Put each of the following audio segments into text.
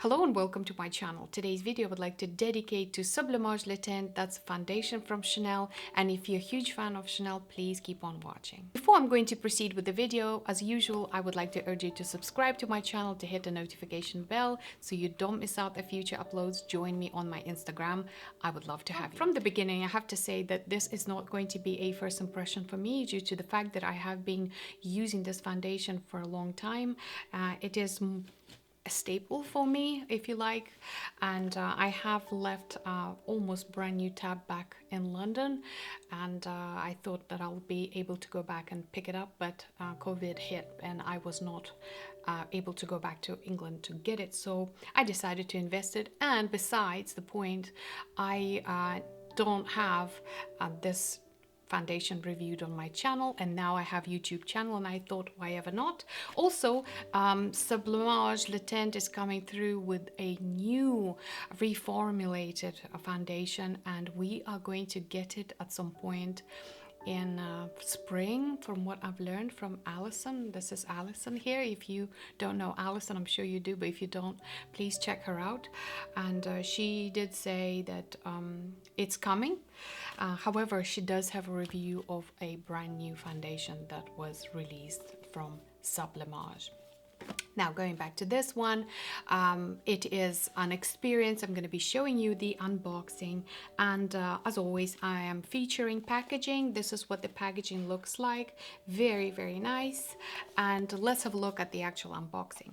Hello and welcome to my channel. Today's video I would like to dedicate to Sublimage Le Teint. That's a foundation from Chanel, and if you're a huge fan of Chanel, please keep on watching. Before I'm going to proceed with the video, as usual, I would like to urge you to subscribe to my channel, to hit the notification bell so you don't miss out the future uploads. Join me on my Instagram. I would love to have you. From the beginning, I have to say that this is not going to be a first impression for me due to the fact that I have been using this foundation for a long time. It is a staple for me, if you like, and I have left almost brand new tab back in London, and I thought that I'll be able to go back and pick it up, but COVID hit and I was not able to go back to England to get it, so I decided to invest it. And besides the point, I don't have this foundation reviewed on my channel, and now I have YouTube channel, and I thought, why ever not. Also, Sublimage Le Teint is coming through with a new reformulated foundation, and we are going to get it at some point in spring, from what I've learned from Alison. This is Alison here. If you don't know Alison, I'm sure you do, but if you don't, please check her out. And she did say that it's coming. However, she does have a review of a brand new foundation that was released from Sublimage. Now, going back to this one, it is an experience. I'm going to be showing you the unboxing, and as always, I am featuring packaging. This is what the packaging looks like. Very, very nice. And let's have a look at the actual unboxing.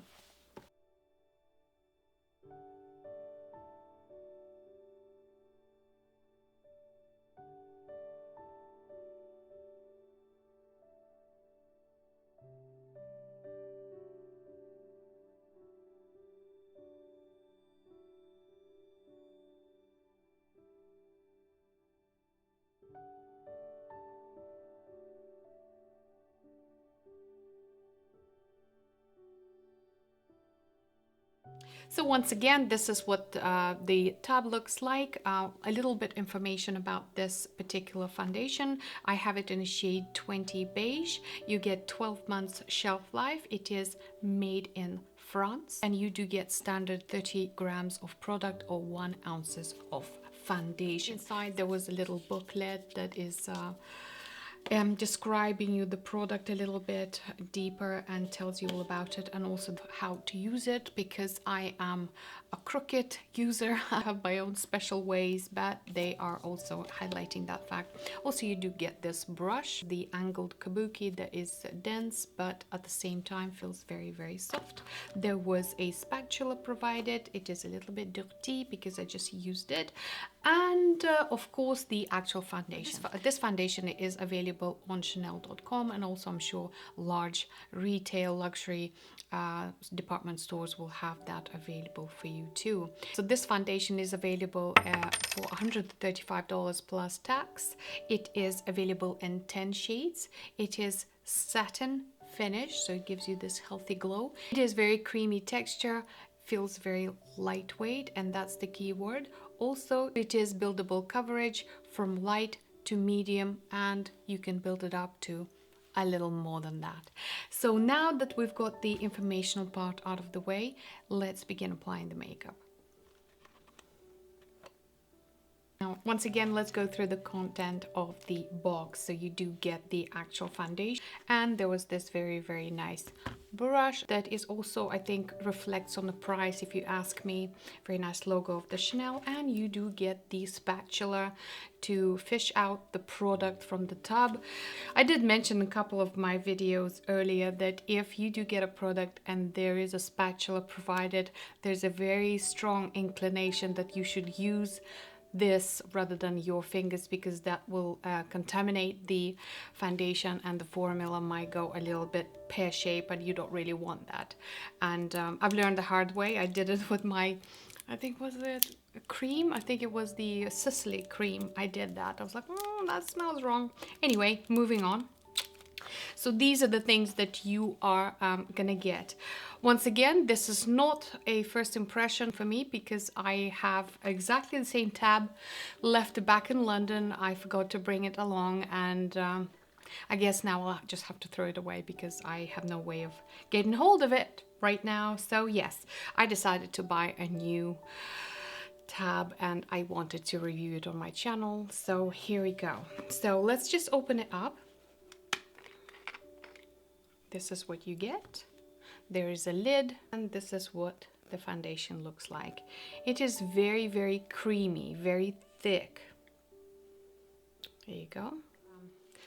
So once again, this is what the tab looks like. A little bit information about this particular foundation. I have it in a shade 20 beige. You get 12 months shelf life. It is made in France, and you do get standard 30 grams of product or 1 ounce of foundation. Inside there was a little booklet that is describing you the product a little bit deeper and tells you all about it, and also how to use it, because I am a crooked user. I have my own special ways, but they are also highlighting that fact. Also, you do get this brush, the angled kabuki, that is dense but at the same time feels very, very soft. There was a spatula provided. It is a little bit dirty because I just used it. And of course, the actual foundation. This foundation is available on Chanel.com, and also I'm sure large retail luxury department stores will have that available for you too. So this foundation is available for $135 plus tax. It is available in 10 shades. It is satin finish, so it gives you this healthy glow. It is very creamy texture, feels very lightweight, and that's the key word. Also, it is buildable coverage from light to medium, and you can build it up to a little more than that. So now that we've got the informational part out of the way, let's begin applying the makeup. Now, once again, let's go through the content of the box. So you do get the actual foundation, and there was this very, very nice brush that is also, I think, reflects on the price if you ask me. Very nice logo of the Chanel, and you do get the spatula to fish out the product from the tub. I did mention in a couple of my videos earlier that if you do get a product and there is a spatula provided, there's a very strong inclination that you should use this rather than your fingers, because that will contaminate the foundation and the formula might go a little bit pear-shaped, and you don't really want that. And I've learned the hard way. I did it with my, I think, was it cream? I think it was the Sicily cream. I did that. I was like, that smells wrong. Anyway, moving on. So these are the things that you are gonna get. Once again, this is not a first impression for me because I have exactly the same tab left back in London. I forgot to bring it along, and I guess now I'll just have to throw it away because I have no way of getting hold of it. right now. So yes, I decided to buy a new tab and I wanted to review it on my channel. So here we go. So let's just open it up. This is what you get. There is a lid and this is what the foundation looks like. It is very, very creamy, very thick. There you go.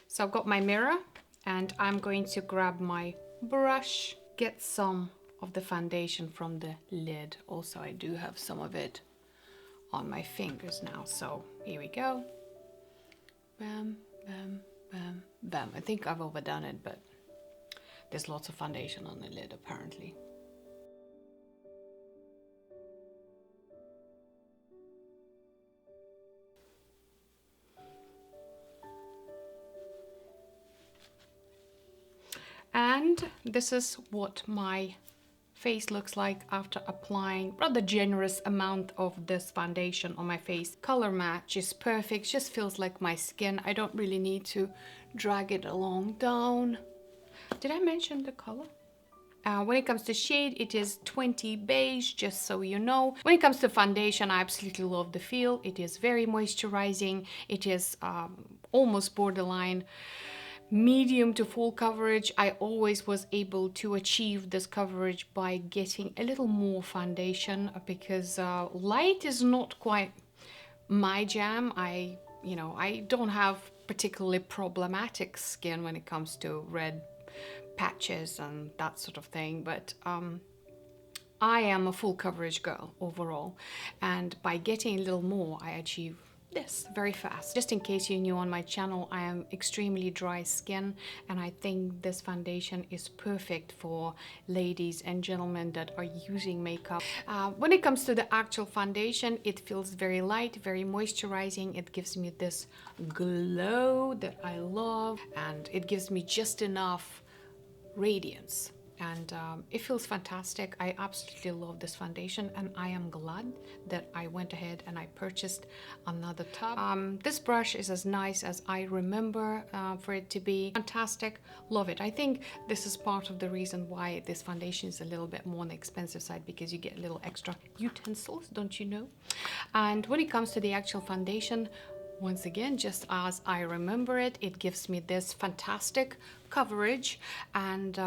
So I've got my mirror and I'm going to grab my brush, get some of the foundation from the lid. Also, I do have some of it on my fingers now. So here we go. Bam, bam, bam, bam. I think I've overdone it, but there's lots of foundation on the lid apparently. And this is what my face looks like after applying rather generous amount of this foundation on my face. Color match is perfect, just feels like my skin. I don't really need to drag it along down. Did I mention the color? When it comes to shade, it is 20 beige, just so you know. When it comes to foundation, I absolutely love the feel. It is very moisturizing. It is almost borderline medium to full coverage. I always was able to achieve this coverage by getting a little more foundation because light is not quite my jam. I don't have particularly problematic skin when it comes to red patches and that sort of thing, but I am a full coverage girl overall, and by getting a little more I achieve this very fast. Just in case you're new on my channel, I am extremely dry skin and I think this foundation is perfect for ladies and gentlemen that are using makeup. When it comes to the actual foundation, it feels very light, very moisturizing. It gives me this glow that I love and it gives me just enough radiance. And it feels fantastic. I absolutely love this foundation and I am glad that I went ahead and I purchased another tub. This brush is as nice as I remember for it to be. Fantastic, love it. I think this is part of the reason why this foundation is a little bit more on the expensive side, because you get a little extra utensils, don't you know? And when it comes to the actual foundation, once again, just as I remember it, it gives me this fantastic coverage and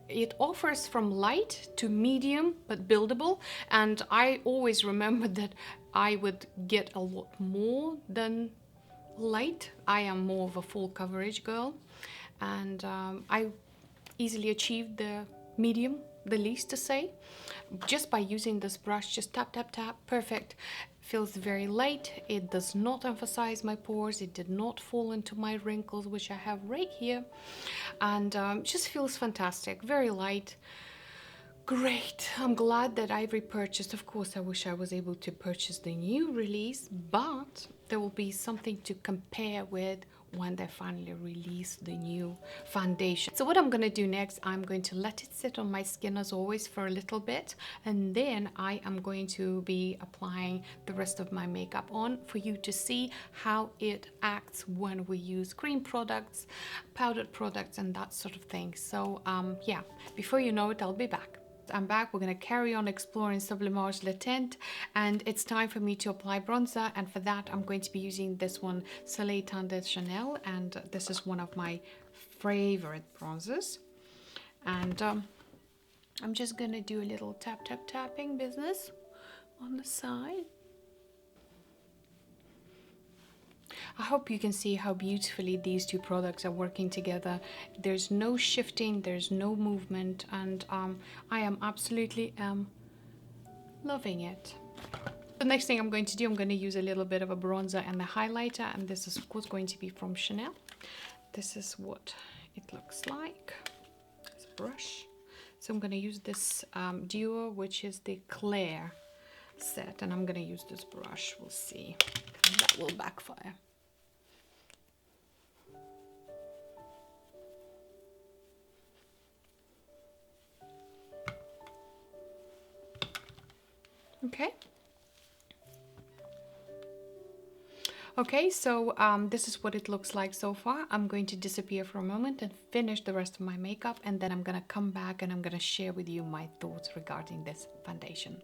it offers from light to medium but buildable, and I always remember that I would get a lot more than light. I am more of a full coverage girl and I easily achieved the medium, the least to say, just by using this brush. Just tap tap tap, perfect. Feels very light. It does not emphasize my pores. It did not fall into my wrinkles, which I have right here, and just feels fantastic. Very light. Great. I'm glad that I repurchased. Of course, I wish I was able to purchase the new release, but there will be something to compare with when they finally release the new foundation. So what I'm going to do next, I'm going to let it sit on my skin as always for a little bit, and then I am going to be applying the rest of my makeup on for you to see how it acts when we use cream products, powdered products, and that sort of thing. So yeah, before you know it, I'll be back. I'm back. We're going to carry on exploring Sublimage Le Teint, and it's time for me to apply bronzer, and for that I'm going to be using this one, Soleil Teint de Chanel, and this is one of my favorite bronzers. And I'm just going to do a little tap tap tapping business on the side. I hope you can see how beautifully these two products are working together. There's no shifting, there's no movement, and I am absolutely loving it. The next thing I'm going to do, I'm going to use a little bit of a bronzer and a highlighter, and this is of course going to be from Chanel. This is what it looks like. It's a brush. So I'm going to use this duo, which is the Claire set, and I'm going to use this brush. We'll see. That will backfire. Okay. Okay, so this is what it looks like so far. I'm going to disappear for a moment and finish the rest of my makeup, and then I'm gonna come back and I'm gonna share with you my thoughts regarding this foundation.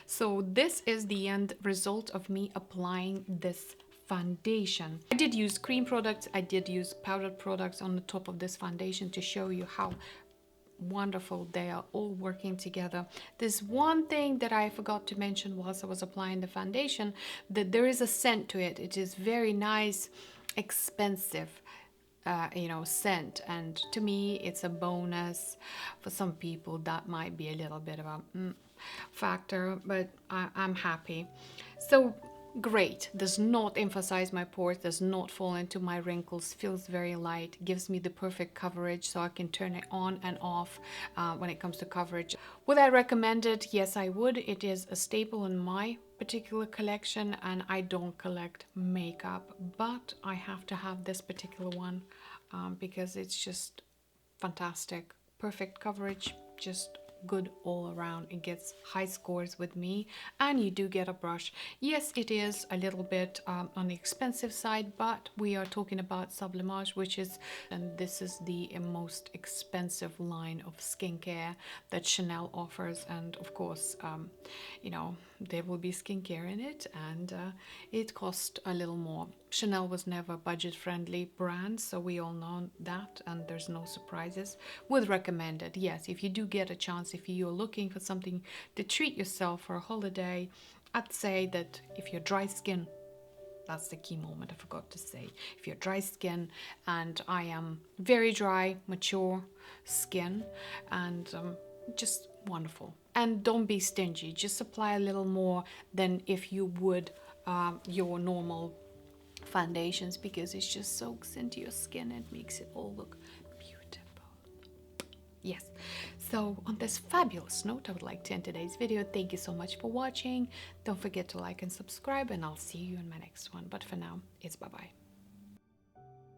So this is the end result of me applying this foundation. I did use cream products, I did use powdered products on the top of this foundation to show you how wonderful they are all working together. There's one thing that I forgot to mention whilst I was applying the foundation, that there is a scent to it. It is very nice, expensive, scent, and to me it's a bonus. For some people that might be a little bit of a factor, but I'm happy. So great, does not emphasize my pores, does not fall into my wrinkles, feels very light, gives me the perfect coverage so I can turn it on and off when it comes to coverage. Would I recommend it? Yes, I would. It is a staple in my particular collection, and I don't collect makeup, but I have to have this particular one because it's just fantastic. Perfect coverage, just good all around. It gets high scores with me, and you do get a brush. Yes, it is a little bit on the expensive side, but we are talking about Sublimage, which is, and this is the most expensive line of skincare that Chanel offers, and of course there will be skincare in it, and it costs a little more. Chanel was never budget friendly brand, so we all know that, and there's no surprises. Would recommend it, yes, if you do get a chance, if you're looking for something to treat yourself for a holiday. I'd say that if you're dry skin, that's the key moment I forgot to say. If you're dry skin, and I am very dry, mature skin, and just wonderful. And don't be stingy, just apply a little more than if you would your normal foundations, because it just soaks into your skin and makes it all look beautiful. Yes, so on this fabulous note, I would like to end today's video. Thank you so much for watching. Don't forget to like and subscribe, and I'll see you in my next one. But for now, it's bye-bye.